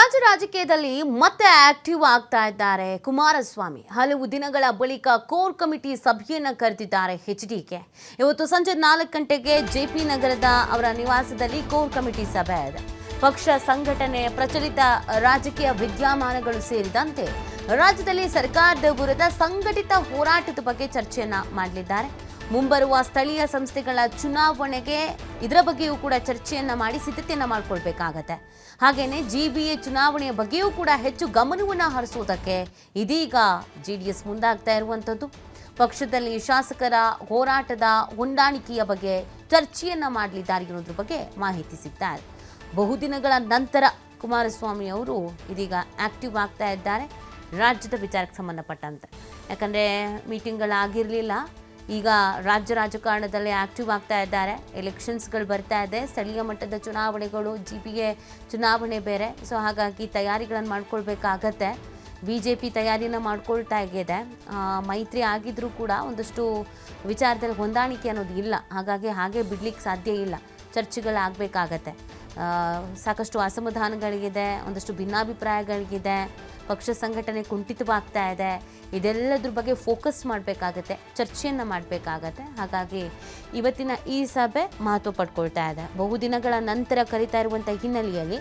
ರಾಜ್ಯ ರಾಜಕೀಯದಲ್ಲಿ ಮತ್ತೆ ಆಕ್ಟಿವ್ ಆಗ್ತಾ ಇದ್ದಾರೆ ಕುಮಾರಸ್ವಾಮಿ. ಹಲವು ದಿನಗಳ ಬಳಿಕ ಕೋರ್ ಕಮಿಟಿ ಸಭೆಯನ್ನು ಕರೆದಿದ್ದಾರೆ ಎಚ್ಡಿಕೆ. ಇವತ್ತು ಸಂಜೆ 4 ಗಂಟೆಗೆ ಜೆಪಿ ನಗರದ ಅವರ ನಿವಾಸದಲ್ಲಿ ಕೋರ್ ಕಮಿಟಿ ಸಭೆ ಇದೆ. ಪಕ್ಷ ಸಂಘಟನೆ, ಪ್ರಚಲಿತ ರಾಜಕೀಯ ವಿದ್ಯಮಾನಗಳು ಸೇರಿದಂತೆ ರಾಜ್ಯದಲ್ಲಿ ಸರ್ಕಾರದ ವಿರುದ್ಧ ಸಂಘಟಿತ ಹೋರಾಟದ ಬಗ್ಗೆ ಚರ್ಚೆಯನ್ನ ಮಾಡಲಿದ್ದಾರೆ. ಮುಂಬರುವ ಸ್ಥಳೀಯ ಸಂಸ್ಥೆಗಳ ಚುನಾವಣೆಗೆ ಇದರ ಬಗ್ಗೆಯೂ ಕೂಡ ಚರ್ಚೆಯನ್ನ ಮಾಡಿ ಸಿದ್ಧತೆಯನ್ನ ಮಾಡಿಕೊಳ್ಬೇಕಾಗತ್ತೆ. ಹಾಗೇನೆ ಜಿಬಿಎ ಚುನಾವಣೆಯ ಬಗ್ಗೆಯೂ ಕೂಡ ಹೆಚ್ಚು ಗಮನವನ್ನು ಹರಿಸುವುದಕ್ಕೆ ಇದೀಗ ಜೆಡಿಎಸ್ ಮುಂದಾಗ್ತಾ ಇರುವಂಥದ್ದು. ಪಕ್ಷದಲ್ಲಿ ಶಾಸಕರ ಹೋರಾಟದ ಹೊಂದಾಣಿಕೆಯ ಬಗ್ಗೆ ಚರ್ಚೆಯನ್ನ ಮಾಡಲಿದ್ದಾರೆ ಅನ್ನೋದ್ರ ಬಗ್ಗೆ ಮಾಹಿತಿ ಸಿಗ್ತಾ ಇದೆ. ಬಹುದಿನಗಳ ನಂತರ ಕುಮಾರಸ್ವಾಮಿ ಅವರು ಇದೀಗ ಆಕ್ಟಿವ್ ಆಗ್ತಾ ಇದ್ದಾರೆ ರಾಜ್ಯದ ವಿಚಾರಕ್ಕೆ ಸಂಬಂಧಪಟ್ಟಂತೆ. ಯಾಕಂದರೆ ಮೀಟಿಂಗ್ಗಳಾಗಿರಲಿಲ್ಲ, ಈಗ ರಾಜ್ಯ ರಾಜಕಾರಣದಲ್ಲಿ ಆಕ್ಟಿವ್ ಆಗ್ತಾ ಇದ್ದಾರೆ. ಎಲೆಕ್ಷನ್ಸ್ಗಳು ಬರ್ತಾ ಇದೆ, ಸ್ಥಳೀಯ ಮಟ್ಟದ ಚುನಾವಣೆಗಳು, ಜಿಬಿಎ ಚುನಾವಣೆ ಬೇರೆ. ಸೊ ಹಾಗಾಗಿ ತಯಾರಿಗಳನ್ನು ಮಾಡ್ಕೊಳ್ಬೇಕಾಗತ್ತೆ. BJP ತಯಾರಿನ ಮಾಡ್ಕೊಳ್ತಾ ಇದೆ. ಮೈತ್ರಿ ಆಗಿದ್ರೂ ಕೂಡ ಒಂದಷ್ಟು ವಿಚಾರದಲ್ಲಿ ಹೊಂದಾಣಿಕೆ ಅನ್ನೋದು ಇಲ್ಲ. ಹಾಗೆ ಬಿಡ್ಲಿಕ್ಕೆ ಸಾಧ್ಯ ಇಲ್ಲ. ಚರ್ಚೆಗಳಾಗಬೇಕಾಗತ್ತೆ. ಸಾಕಷ್ಟು ಅಸಮಾಧಾನಗಳಿಗಿದೆ, ಒಂದಷ್ಟು ಭಿನ್ನಾಭಿಪ್ರಾಯಗಳಿಗಿದೆ, ಪಕ್ಷ ಸಂಘಟನೆ ಕುಂಠಿತವಾಗ್ತಾ ಇದೆ. ಇದೆಲ್ಲದ್ರ ಬಗ್ಗೆ ಫೋಕಸ್ ಮಾಡಬೇಕಾಗತ್ತೆ, ಚರ್ಚೆಯನ್ನು ಮಾಡಬೇಕಾಗತ್ತೆ. ಹಾಗಾಗಿ ಇವತ್ತಿನ ಈ ಸಭೆ ಮಹತ್ವ ಪಡ್ಕೊಳ್ತಾ ಇದೆ. ಬಹುದಿನಗಳ ನಂತರ ಕರೀತಾ ಇರುವಂಥ ಹಿನ್ನೆಲೆಯಲ್ಲಿ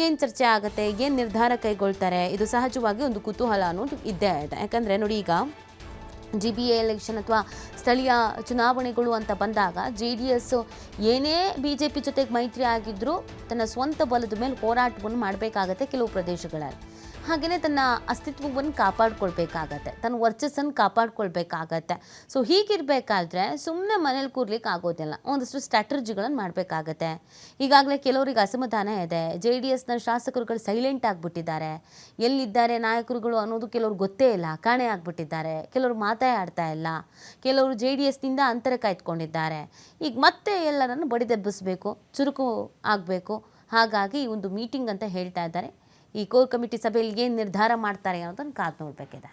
ಏನು ಚರ್ಚೆ ಆಗುತ್ತೆ, ಏನು ನಿರ್ಧಾರ ಕೈಗೊಳ್ತಾರೆ, ಇದು ಸಹಜವಾಗಿ ಒಂದು ಕುತೂಹಲ ಅನ್ನೋದು ಇದ್ದೇ ಇದೆ. ಯಾಕಂದರೆ ನೋಡಿ, ಈಗ GBA ಎಲೆಕ್ಷನ್ ಅಥವಾ ಸ್ಥಳೀಯ ಚುನಾವಣೆಗಳು ಅಂತ ಬಂದಾಗ JDS ಏನೇ BJP ಜೊತೆಗೆ ಮೈತ್ರಿ ಆಗಿದ್ದರೂ ತನ್ನ ಸ್ವಂತ ಬಲದ ಮೇಲೆ ಹೋರಾಟವನ್ನು ಮಾಡಬೇಕಾಗತ್ತೆ ಕೆಲವು ಪ್ರದೇಶಗಳಲ್ಲಿ. ಹಾಗೆಯೇ ತನ್ನ ಅಸ್ತಿತ್ವವನ್ನು ಕಾಪಾಡ್ಕೊಳ್ಬೇಕಾಗತ್ತೆ, ತನ್ನ ವರ್ಚಸ್ಸನ್ನು ಕಾಪಾಡ್ಕೊಳ್ಬೇಕಾಗತ್ತೆ. ಸೊ ಹೀಗಿರಬೇಕಾದ್ರೆ ಸುಮ್ಮನೆ ಮನೇಲಿ ಕೂರ್ಲಿಕ್ಕೆ ಆಗೋದಿಲ್ಲ, ಒಂದಷ್ಟು ಸ್ಟ್ರಾಟಜಿಗಳನ್ನು ಮಾಡಬೇಕಾಗತ್ತೆ. ಈಗಾಗಲೇ ಕೆಲವರಿಗೆ ಅಸಮಾಧಾನ ಇದೆ. JDSನ ಶಾಸಕರುಗಳು ಸೈಲೆಂಟ್ ಆಗಿಬಿಟ್ಟಿದ್ದಾರೆ, ಎಲ್ಲಿದ್ದಾರೆ ನಾಯಕರುಗಳು ಅನ್ನೋದು ಕೆಲವ್ರು ಗೊತ್ತೇ ಇಲ್ಲ, ಕಾಣೆ ಆಗಿಬಿಟ್ಟಿದ್ದಾರೆ. ಕೆಲವರು ಮಾತಾಡ್ತಾ ಇಲ್ಲ, ಕೆಲವರು JDSನಿಂದ ಅಂತರ ಕಾಯ್ದುಕೊಂಡಿದ್ದಾರೆ. ಈಗ ಮತ್ತೆ ಎಲ್ಲರನ್ನು ಬಡಿದೆಬ್ಬಿಸಬೇಕು, ಚುರುಕು ಆಗಬೇಕು. ಹಾಗಾಗಿ ಈ ಒಂದು ಮೀಟಿಂಗ್ ಅಂತ ಹೇಳ್ತಾ ಇದ್ದಾರೆ. ಈ ಕೋರ್ ಕಮಿಟಿ ಸಭೆಯಲ್ಲಿ ಏನು ನಿರ್ಧಾರ ಮಾಡ್ತಾರೆ ಅನ್ನೋದನ್ನು ಕಾದು ನೋಡಬೇಕಿದೆ.